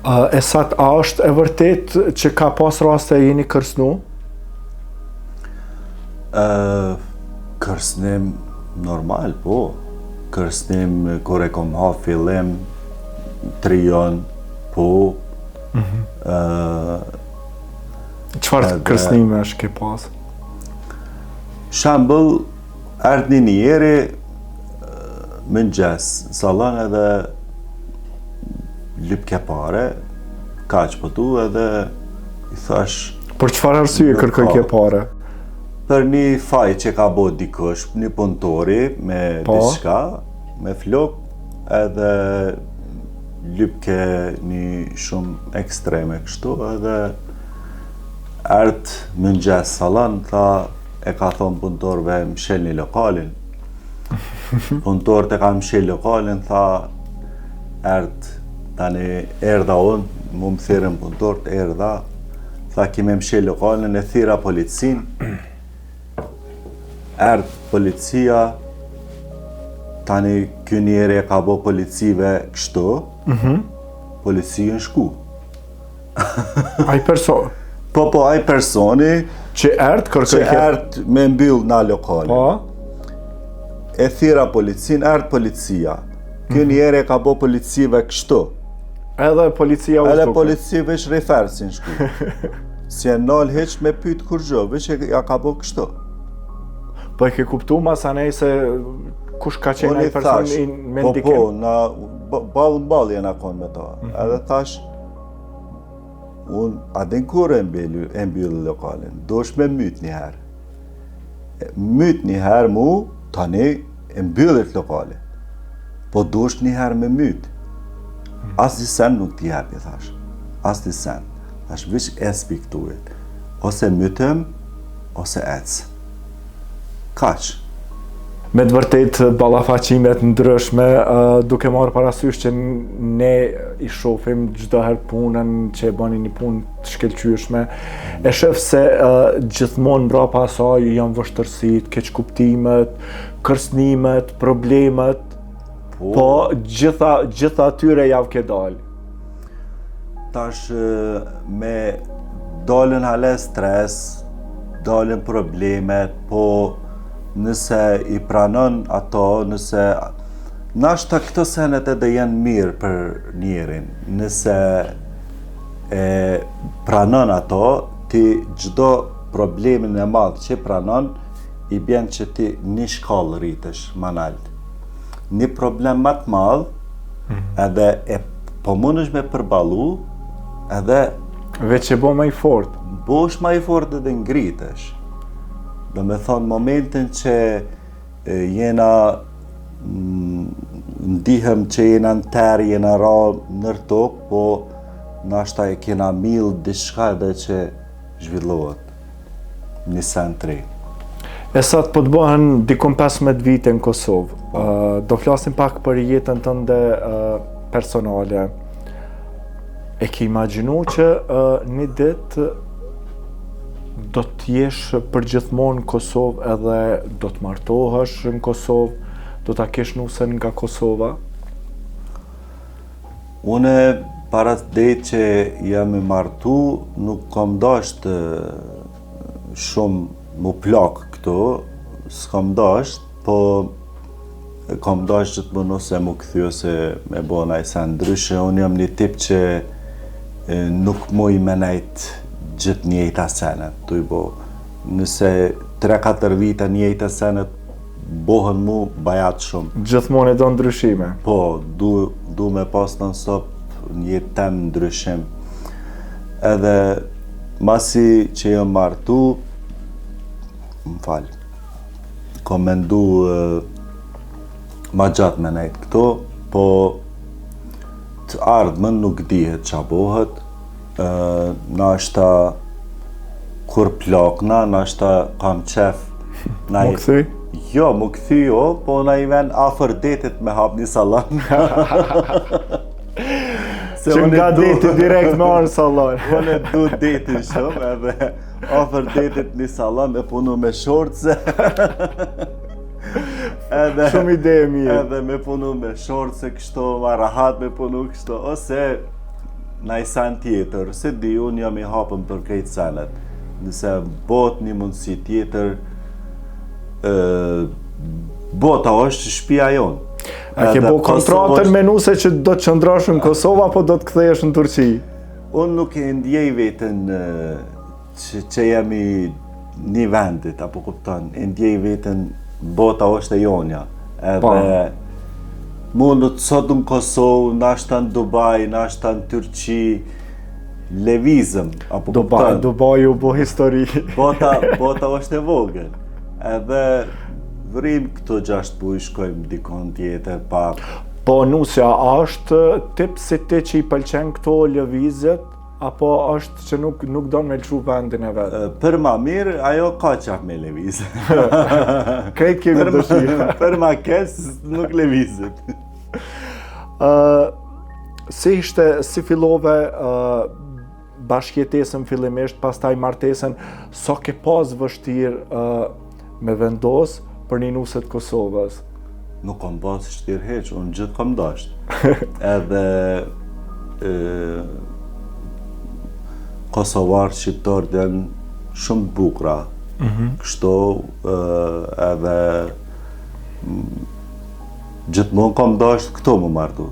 E sakt, a është e vërtet që ka pas raste jeni kërcnu? Kërcnim normal, po. Kërcnim kur e kom ha fillim, trion, po. Çfarë kërcnime është ke pas? Shembull, erdhi një njeri mëngjes në sallon edhe lyp ke pare, kaq po tu edhe i thash Për çfarë arsye kërkoj ke pare? për një faj që ka bo dikush, një punëtori me diçka, me flok, edhe lyp ke një shumë ekstreme kështu, edhe erdh mëngjes sallon, tha e ka thonë punëtorëve mshelni lokalin. Punëtorët e ka mshel lokalin, tha erdh tani erdha unë, mu më thirën punëtorët, erdha, tha kime mshel lokalin, e thira policin, erdh policia, tani ky njeri e ka bo policive kështu, policia në shku. Ai person Po, ai personi që që erdh me mbyll na lokalin. Po, E thira policin, erdh policia. Ky njeri e ka bo policive kështu. edhe policia u Edhe shtuke. policia veç refersin shku. Si e nal heq me pyet kur gjë, veç e ja ka bo kështu. Po e ke kuptu masanej se kush ka qenë ai person me ndikim? Po, na ball jena kon me ta. Edhe thash, unë adin kur e mbyll lokalin, dosh me myt një herë. Myt një herë mu, tani e mbyllit lokali. Po dosh një herë me myt. As një sen nuk t'i jepi, thash. As një sen. Thash, vish espi këturit. Ose mytëm, ose ec. Kaq. Me të vërtet ballafaqimet ndryshme, duke marrë parasysh që ne i shohim çdo herë punën që e bani një punë të shkëlqyeshme, e shef se gjithmonë mbrapa asaj janë vështërsitë, keqkuptimet, kërcënimet, problemet, po gjitha atyre javë ke dalë. Tash me dalën hale stres, dalën problemet, po nëse i pranon ato, nëse nashta këto senet edhe janë mirë për njerin, nëse e pranon ato, ti gjdo problemin e madh që pranon, i bjen që ti një shkallë rritesh manalt. Një problem më të madh, edhe e po mundesh me përballu, edhe Veç e bo më i fort. bosh më i fort edhe ngritesh. Do me thonë momentin që jena ndihem që jena në terë, jena ra nër tokë, po nashta e kena mill diçka edhe që zhvillohet një sen të re. E sa të po të bëhen dikon 15 vite në Kosovë, do flasim pak për jetën tënde personale. E ke imagjinu që një ditë do t'jesh përgjithmonë në Kosovë edhe do të martohesh në Kosovë, do t'a kesh nusën nga Kosova? Une para të që jam i martu, nuk kom dasht shumë mu plak këto, s'kom dasht, po kom dasht gjithmonë ose mu këthy ose me bo najsa ndryshe. Unë jam një tip që nuk muj me najt gjithë njëjta senet, tu i bo. Nëse 3-4 vite njëjta senet, bohen mu bajat shumë. Gjithmonë e do ndryshime. Po, du me pas non-stop një tem ndryshim. Edhe masi që jam martu, më falë, kom mendu ma gjatë me nejt këto, po të ardhmen nuk dihet qa bohet, nashta kur plakna, nashta kam qef. Më këthy? Jo, më këthy jo, po na i ven afer detit me hap një salon. Që nga deti direkt me arë salon. Unë du detin shumë, edhe afer detit një salon me punu me shortse. Shumë ide e mirë. Edhe me punu me shortse kështu, ma rahat me punu kështu, ose naj sen tjetër, se di, unë jam i hapën për krejt senet. Nëse bot një mundësi tjetër, bota është shtëpia jonë. A ke bo kontratën me nuse që do të qëndrosh në Kosovë apo do të kthehesh në Turqi? Unë nuk e ndjej vetën që jemi një vendit, apo kupton, e ndjej vetën bota është e jonja. Edhe mundët sot në Kosovë, nashta në Dubai, nashta në Turqi, levizëm, apo kupton. Dubai u bo histori. Bota është e vogël. Edhe vrim këto 6 buj, shkojmë dikon tjetër pak. Po nusja, a është tip si ti që i pëlqen këto lëvizjet, apo është që nuk do me lëshu vendin e vetë? Për ma mirë, ajo ka qaf me lëviz. Krejt kemi dëshirë. Për ma kes, nuk lëvizit. Si fillove bashkjetesën fillimisht, pastaj martesën, so ke pas vështirë me vendos për një nuse të Kosovës? Nuk kom pas shtirë heq, unë gjithë kom dasht. Edhe Kosovarë shqiptarë janë shumë bukra. Kështu edhe gjithmonë kom dasht këto më martu.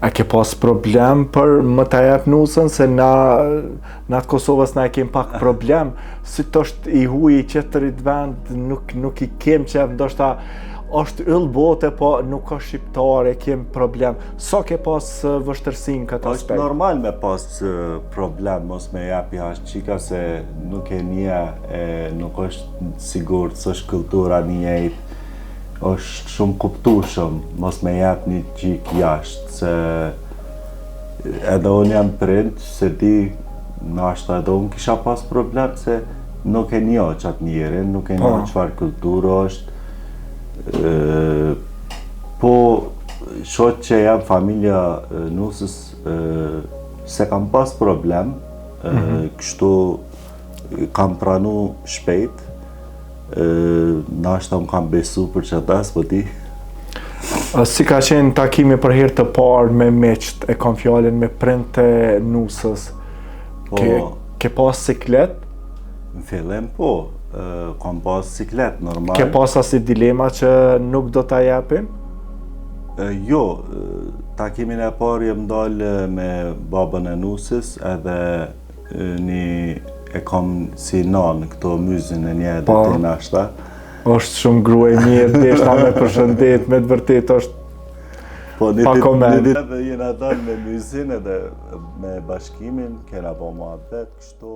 A ke pas problem për më të jep nusën, se na të Kosovës na e kem pak problem, si të është i huj i qëtërit vend, nuk i kem qef, ndoshta është yll bote, po nuk ka shqiptare, kem problem. So ke pas vështërsi në këtë aspekt? Është normal me pas problem, mos me japi qika se nuk e nje, nuk është sigurt, së është kultura njejt, është shumë kuptushëm, mos me jap një qik jashtë, se edhe unë jam prind, se di, nashta edhe unë kisha pas problem, se nuk e njo qatë njerin, nuk e njo qëfar kulturë është, po shot që jam familja nusës, se kam pas problem, kështu kam pranu shpejt, nashta unë kam besu për që tas, po ti. Si ka qenë takimi për herë të parë me meqt, e kam fjallin me prind të nusës? Ke pas siklet? Në fillim po, kam pas siklet, normal. Ke pas asi dilema që nuk do t'a japim? Jo, takimin e parë jem dalë me babën e nusës, edhe e kam si nanë këto myzin e një dhe të nashta. Është shumë gruaj mirë, deshta me përshëndet, me të vërtet është pa koment. Një ditë jena dalë me myzin edhe me bashkimin, kena po muhabet, kështu.